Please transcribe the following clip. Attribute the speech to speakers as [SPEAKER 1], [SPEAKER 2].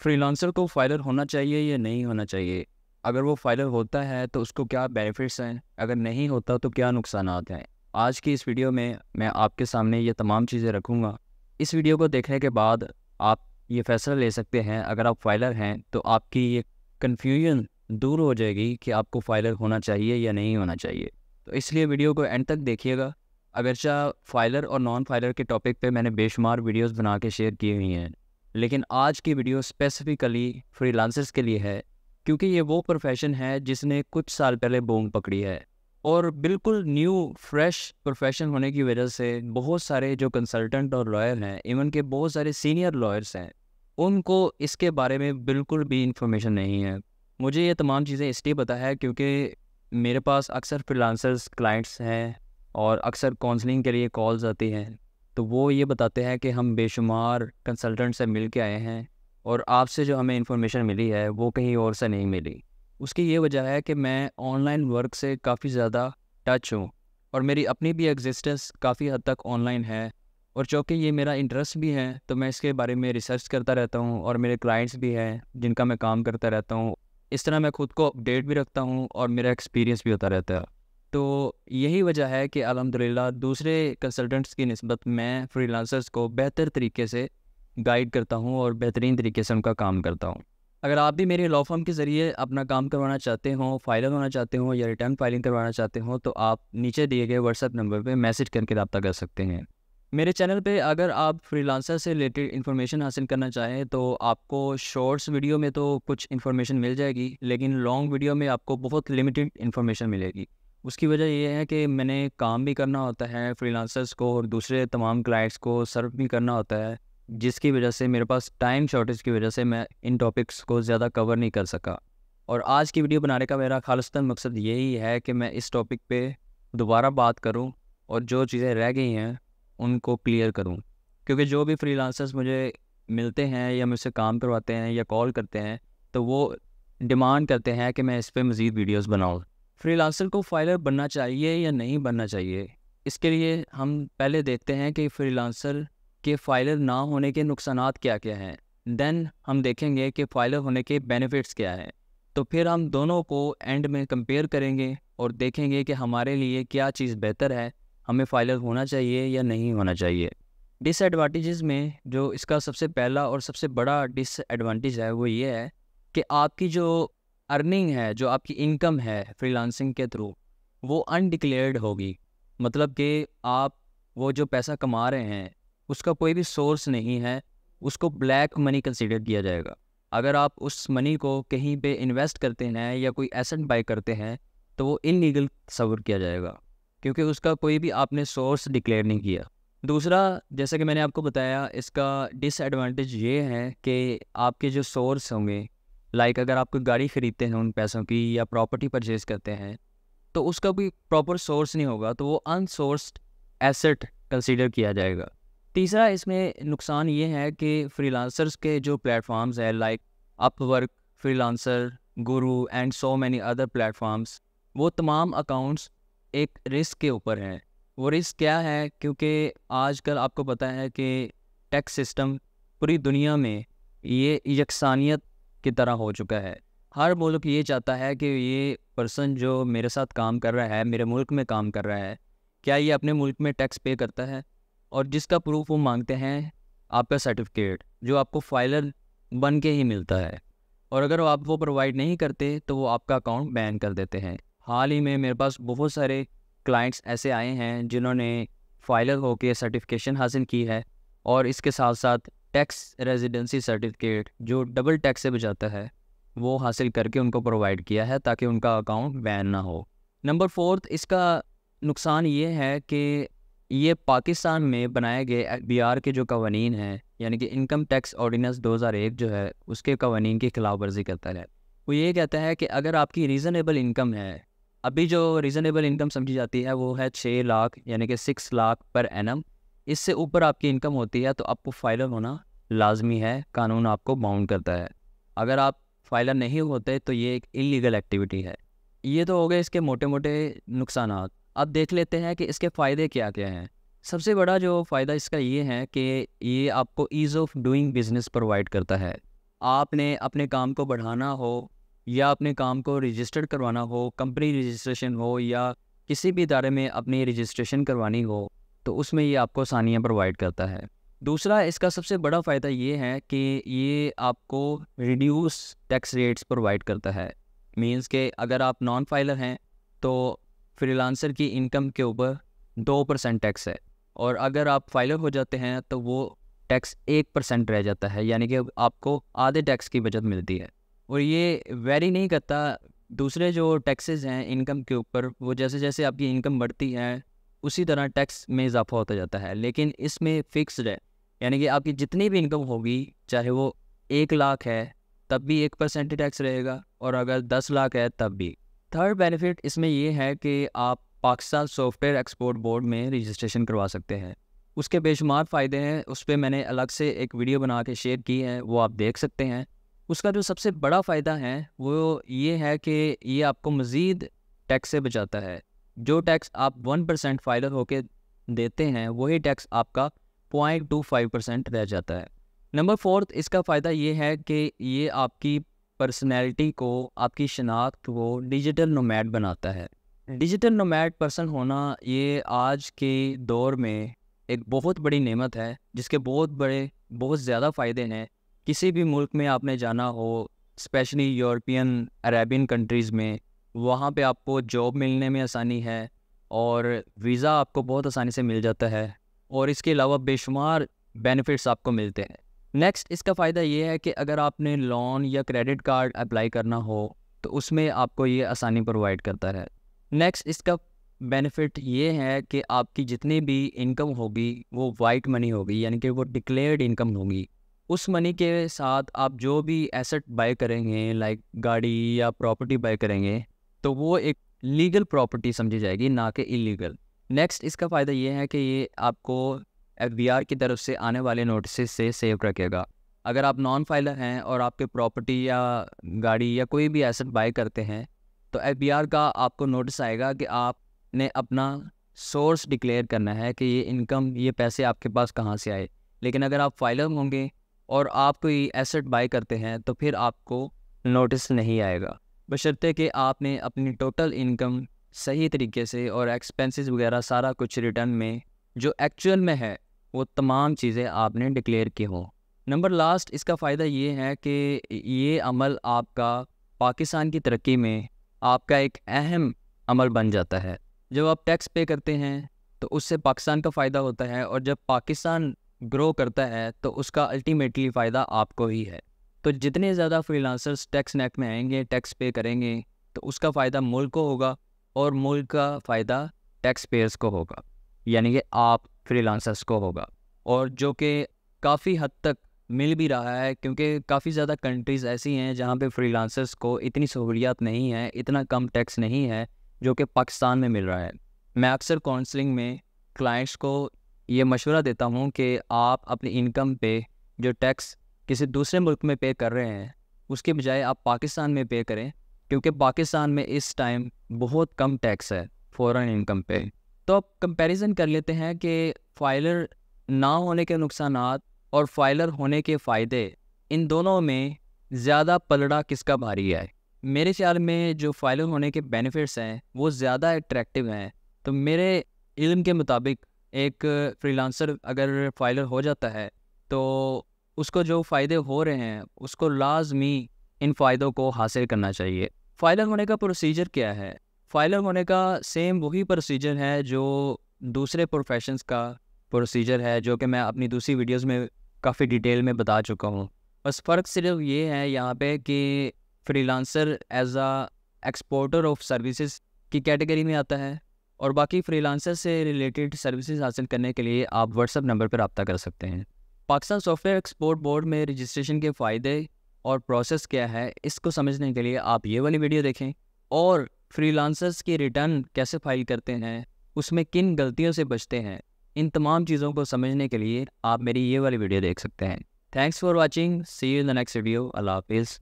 [SPEAKER 1] Freelancer को filer होना चाहिए या नहीं होना चाहिए? अगर वो फाइलर होता है तो उसको क्या बेनिफिट्स हैं? अगर नहीं होता तो क्या नुकसानात हैं? आज की इस वीडियो में मैं आपके सामने ये तमाम चीज़ें रखूँगा। इस वीडियो को देखने के बाद आप ये फ़ैसला ले सकते हैं, अगर आप फाइलर हैं तो आपकी ये कन्फ्यूजन दूर हो जाएगी कि आपको फाइलर होना चाहिए या नहीं होना चाहिए। तो इसलिए वीडियो को एंड तक देखिएगा। अगरचा फाइलर और नॉन फाइलर के टॉपिक पे मैंने बेशुमार वीडियोस बना के शेयर की हुई हैं, लेकिन आज की वीडियो स्पेसिफ़िकली फ्रीलांसर्स के लिए है, क्योंकि ये वो प्रोफेशन है जिसने कुछ साल पहले बूम पकड़ी है और बिल्कुल न्यू फ्रेश प्रोफेशन होने की वजह से बहुत सारे जो कंसल्टेंट और लॉयर हैं, इवन के बहुत सारे सीनियर लॉयर्स हैं, उनको इसके बारे में बिल्कुल भी इंफॉर्मेशन नहीं है। मुझे ये तमाम चीज़ें इसलिए पता है क्योंकि मेरे पास अक्सर फ्रीलांसर्स क्लाइंट्स हैं और अक्सर काउंसलिंग के लिए कॉल्स आती हैं, तो वो ये बताते हैं कि हम बेशुमार कंसल्टेंट से मिल के आए हैं और आपसे जो हमें इन्फॉर्मेशन मिली है वो कहीं और से नहीं मिली। उसकी ये वजह है कि मैं ऑनलाइन वर्क से काफ़ी ज़्यादा टच हूँ और मेरी अपनी भी एग्जिस्टेंस काफ़ी हद तक ऑनलाइन है, और चूँकि ये मेरा इंटरेस्ट भी है तो मैं इसके बारे में रिसर्च करता रहता हूँ और मेरे क्लाइंट्स भी हैं जिनका मैं काम करता रहता हूँ। इस तरह मैं खुद को अपडेट भी रखता हूँ और मेरा एक्सपीरियंस भी होता रहता है। तो यही वजह है कि अल्हम्दुलिल्लाह दूसरे कंसल्टेंट्स की निस्बत मैं फ्रीलांसर्स को बेहतर तरीके से गाइड करता हूँ और बेहतरीन तरीके से उनका काम करता हूँ। अगर आप भी मेरे लॉ फर्म के ज़रिए अपना काम करवाना चाहते हो, फाइलर होना चाहते हो या रिटर्न फाइलिंग करवाना चाहते हो, तो आप नीचे दिए गए व्हाट्सएप नंबर पे मैसेज करके रब्ता कर सकते हैं। मेरे चैनल पे अगर आप फ्रीलांसर से रिलेटेड इन्फॉर्मेशन हासिल करना चाहें तो आपको शॉर्ट्स वीडियो में तो कुछ इन्फॉर्मेशन मिल जाएगी, लेकिन लॉन्ग वीडियो में आपको बहुत लिमिटेड इन्फॉर्मेशन मिलेगी। उसकी वजह ये है कि मैंने काम भी करना होता है फ्रीलांसर्स को और दूसरे तमाम क्लाइंट्स को सर्व भी करना होता है, जिसकी वजह से मेरे पास टाइम शॉर्टेज की वजह से मैं इन टॉपिक्स को ज़्यादा कवर नहीं कर सका। और आज की वीडियो बनाने का मेरा खालिस्तान मकसद यही है कि मैं इस टॉपिक पे दोबारा बात करूं और जो चीज़ें रह गई हैं उनको क्लियर करूं, क्योंकि जो भी फ्रीलांसर्स मुझे मिलते हैं या मुझसे काम करवाते हैं या कॉल करते हैं तो वो डिमांड करते हैं कि मैं इस पर मज़ीद वीडियोज़ बनाऊँ। फ्रीलांसर को फाइलर बनना चाहिए या नहीं बनना चाहिए, इसके लिए हम पहले देखते हैं कि फ्रीलांसर के फाइलर ना होने के नुकसानात क्या क्या हैं। देन हम देखेंगे कि फाइलर होने के बेनिफिट्स क्या हैं। तो फिर हम दोनों को एंड में कंपेयर करेंगे और देखेंगे कि हमारे लिए क्या चीज़ बेहतर है, हमें फाइलर होना चाहिए या नहीं होना चाहिए। डिसएडवांटेजेस में जो इसका सबसे पहला और सबसे बड़ा डिसएडवांटेज है वो ये है कि आपकी जो अर्निंग है, जो आपकी इनकम है फ्रीलांसिंग के थ्रू, वो अनडिक्लेयर्ड होगी। मतलब कि आप वो जो पैसा कमा रहे हैं उसका कोई भी सोर्स नहीं है, उसको ब्लैक मनी कंसीडर किया जाएगा। अगर आप उस मनी को कहीं पे इन्वेस्ट करते हैं या कोई एसेट बाय करते हैं तो वो इलीगल तस्वर किया जाएगा, क्योंकि उसका कोई भी आपने सोर्स डिक्लेयर नहीं किया। दूसरा, जैसा कि मैंने आपको बताया, इसका डिसएडवांटेज ये है कि आपके जो सोर्स होंगे, लाइक अगर आप कोई गाड़ी ख़रीदते हैं उन पैसों की या प्रॉपर्टी परचेज करते हैं, तो उसका कोई प्रॉपर सोर्स नहीं होगा तो वो अनसोर्स्ड एसेट कंसीडर किया जाएगा। तीसरा इसमें नुकसान ये है कि फ्रीलांसर्स के जो प्लेटफॉर्म्स हैं like Upwork, freelancer, Guru and so many other platforms, वो तमाम अकाउंट्स एक रिस्क के ऊपर हैं। वो रिस्क क्या है? क्योंकि आजकल आपको पता है कि टैक्स सिस्टम पूरी दुनिया में ये यकसानियत की तरह हो चुका है। हर मुल्क ये चाहता है कि ये पर्सन जो मेरे साथ काम कर रहा है, मेरे मुल्क में काम कर रहा है, क्या ये अपने मुल्क में टैक्स पे करता है, और जिसका प्रूफ वो मांगते हैं आपका सर्टिफिकेट, जो आपको फाइलर बन के ही मिलता है। और अगर आप वो प्रोवाइड नहीं करते तो वो आपका अकाउंट बैन कर देते हैं। हाल ही में मेरे पास बहुत सारे क्लाइंट्स ऐसे आए हैं जिन्होंने फाइलर होकर सर्टिफिकेशन हासिल की है और इसके साथ साथ टैक्स रेजिडेंसी सर्टिफिकेट जो डबल टैक्स से बचाता है वो हासिल करके उनको प्रोवाइड किया है ताकि उनका अकाउंट बैन ना हो। नंबर 4, इसका नुकसान ये है कि ये पाकिस्तान में बनाए गए एफबीआर के जो कवानीन हैं, यानी कि इनकम टैक्स ऑर्डिनेंस 2001 जो है उसके कवानीन की खिलाफ वर्जी करता है। वो ये कहता है कि अगर आपकी रीज़नेबल इनकम है, अभी जो रीज़नेबल इनकम समझी जाती है वो है 6 लाख यानी कि 6 लाख पर एनम, इससे ऊपर आपकी इनकम होती है तो आपको फाइलर होना लाजमी है, कानून आपको बाउंड करता है। अगर आप फाइलर नहीं होते तो ये एक इलीगल एक्टिविटी है। ये तो हो गए इसके मोटे मोटे नुकसानात। अब देख लेते हैं कि इसके फ़ायदे क्या क्या हैं। सबसे बड़ा जो फ़ायदा इसका ये है कि ये आपको ease of doing business provide करता है। आपने अपने काम को बढ़ाना हो या अपने काम को रजिस्टर्ड करवाना हो, कंपनी रजिस्ट्रेशन हो या किसी भी इदारे में अपनी रजिस्ट्रेशन करवानी हो, तो उसमें ये आपको आसानियाँ प्रोवाइड करता है। दूसरा इसका सबसे बड़ा फ़ायदा ये है कि ये आपको रिड्यूस टैक्स रेट्स प्रोवाइड करता है। मींस के अगर आप नॉन फाइलर हैं तो फ्रीलांसर की इनकम के ऊपर 2% टैक्स है, और अगर आप फाइलर हो जाते हैं तो वो टैक्स 1% रह जाता है, यानी कि आपको आधे टैक्स की बचत मिलती है। और ये वेरी नहीं करता। दूसरे जो टैक्सेस हैं इनकम के ऊपर, वो जैसे जैसे आपकी इनकम बढ़ती है उसी तरह टैक्स में इजाफा होता जाता है, लेकिन इसमें फिक्स्ड है, यानी कि आपकी जितनी भी इनकम होगी, चाहे वो 1 लाख है तब भी 1% टैक्स रहेगा, और अगर 10 लाख है तब भी। थर्ड बेनिफिट इसमें ये है कि आप पाकिस्तान सॉफ्टवेयर एक्सपोर्ट बोर्ड में रजिस्ट्रेशन करवा सकते हैं। उसके बेशुमार फ़ायदे हैं, उस पर मैंने अलग से एक वीडियो बना के शेयर की है, वो आप देख सकते हैं। उसका जो सबसे बड़ा फ़ायदा है वो ये है कि ये आपको मज़ीद टैक्स से बचाता है। जो टैक्स आप 1% फाइलर होके देते हैं, वही टैक्स आपका 0.25% रह जाता है। नंबर 4 इसका फ़ायदा ये है कि ये आपकी पर्सनैलिटी को, आपकी शनाख्त को डिजिटल नोमैड बनाता है। डिजिटल नोमैड पर्सन होना ये आज के दौर में एक बहुत बड़ी नेमत है, जिसके बहुत ज़्यादा फ़ायदे हैं। किसी भी मुल्क में आपने जाना हो, स्पेशली यूरोपियन अरेबियन कंट्रीज़ में, वहाँ पे आपको जॉब मिलने में आसानी है और वीज़ा आपको बहुत आसानी से मिल जाता है, और इसके अलावा बेशुमार बेनिफिट्स आपको मिलते हैं। नेक्स्ट इसका फ़ायदा ये है कि अगर आपने लोन या क्रेडिट कार्ड अप्लाई करना हो तो उसमें आपको ये आसानी प्रोवाइड करता है। नेक्स्ट इसका बेनिफिट ये है कि आपकी जितनी भी इनकम होगी वो वाइट मनी होगी, यानी कि वो डिक्लेयर्ड इनकम होगी। उस मनी के साथ आप जो भी एसेट बाय करेंगे, लाइक गाड़ी या प्रॉपर्टी बाय करेंगे, तो वो एक लीगल प्रॉपर्टी समझी जाएगी, ना कि इलीगल। नेक्स्ट इसका फ़ायदा ये है कि ये आपको FBR की तरफ से आने वाले नोटिस से सेव रखेगा। अगर आप नॉन फाइलर हैं और आपके प्रॉपर्टी या गाड़ी या कोई भी एसेट बाय करते हैं, तो FBR का आपको नोटिस आएगा कि आपने अपना सोर्स डिक्लेयर करना है कि ये इनकम, ये पैसे आपके पास कहाँ से आए। लेकिन अगर आप फाइलर होंगे और आप कोई एसेट बाय करते हैं तो फिर आपको नोटिस नहीं आएगा, बशर्ते कि आपने अपनी टोटल इनकम सही तरीके से और एक्सपेंसेस वगैरह सारा कुछ रिटर्न में जो एक्चुअल में है वो तमाम चीज़ें आपने डिक्लेयर की हों। नंबर लास्ट इसका फ़ायदा ये है कि ये अमल आपका पाकिस्तान की तरक्की में आपका एक अहम अमल बन जाता है। जब आप टैक्स पे करते हैं तो उससे पाकिस्तान का फ़ायदा होता है, और जब पाकिस्तान ग्रो करता है तो उसका अल्टीमेटली फ़ायदा आपको ही है। तो जितने ज़्यादा फ्रीलांसर्स टैक्स नेट में आएंगे, टैक्स पे करेंगे, तो उसका फ़ायदा मुल्क को होगा और मुल्क का फ़ायदा टैक्स पेयर्स को होगा, यानी कि आप फ्रीलांसर्स को होगा, और जो कि काफ़ी हद तक मिल भी रहा है, क्योंकि काफ़ी ज़्यादा कंट्रीज़ ऐसी हैं जहाँ पे फ्रीलांसर्स को इतनी सहूलियात नहीं है, इतना कम टैक्स नहीं है जो कि पाकिस्तान में मिल रहा है। मैं अक्सर काउंसलिंग में क्लाइंट्स को ये मशवरा देता हूँ कि आप अपनी इनकम पे जो टैक्स किसी दूसरे मुल्क में पे कर रहे हैं, उसके बजाय आप पाकिस्तान में पे करें, क्योंकि पाकिस्तान में इस टाइम बहुत कम टैक्स है फ़ॉरेन इनकम पे। तो अब कंपैरिजन कर लेते हैं कि फाइलर ना होने के नुकसानात और फाइलर होने के फ़ायदे, इन दोनों में ज़्यादा पलड़ा किसका भारी है। मेरे ख्याल में जो फाइलर होने के बेनिफिट्स हैं वो ज़्यादा अट्रैक्टिव हैं। तो मेरे इल्म के मुताबिक एक फ्रीलांसर अगर फाइलर हो जाता है तो उसको जो फ़ायदे हो रहे हैं उसको लाजमी इन फ़ायदों को हासिल करना चाहिए। फाइलर होने का प्रोसीजर क्या है? फाइलर होने का सेम वही प्रोसीजर है जो दूसरे प्रोफेशंस का प्रोसीजर है, जो कि मैं अपनी दूसरी वीडियोस में काफ़ी डिटेल में बता चुका हूँ। बस फ़र्क सिर्फ ये है यहाँ पे कि freelancer as a exporter of services की कैटेगरी में आता है, और बाकी फ्रीलांसर से रिलेटेड सर्विसेज हासिल करने के लिए आप व्हाट्सएप नंबर पर रब्ता कर सकते हैं। पाकिस्तान सॉफ्टवेयर एक्सपोर्ट बोर्ड में रजिस्ट्रेशन के फ़ायदे और प्रोसेस क्या है, इसको समझने के लिए आप ये वाली वीडियो देखें, और फ्रीलांसर्स की रिटर्न कैसे फाइल करते हैं, उसमें किन गलतियों से बचते हैं, इन तमाम चीज़ों को समझने के लिए आप मेरी ये वाली वीडियो देख सकते हैं। Thanks for watching, see you in the next video. अल्लाह हाफिज़।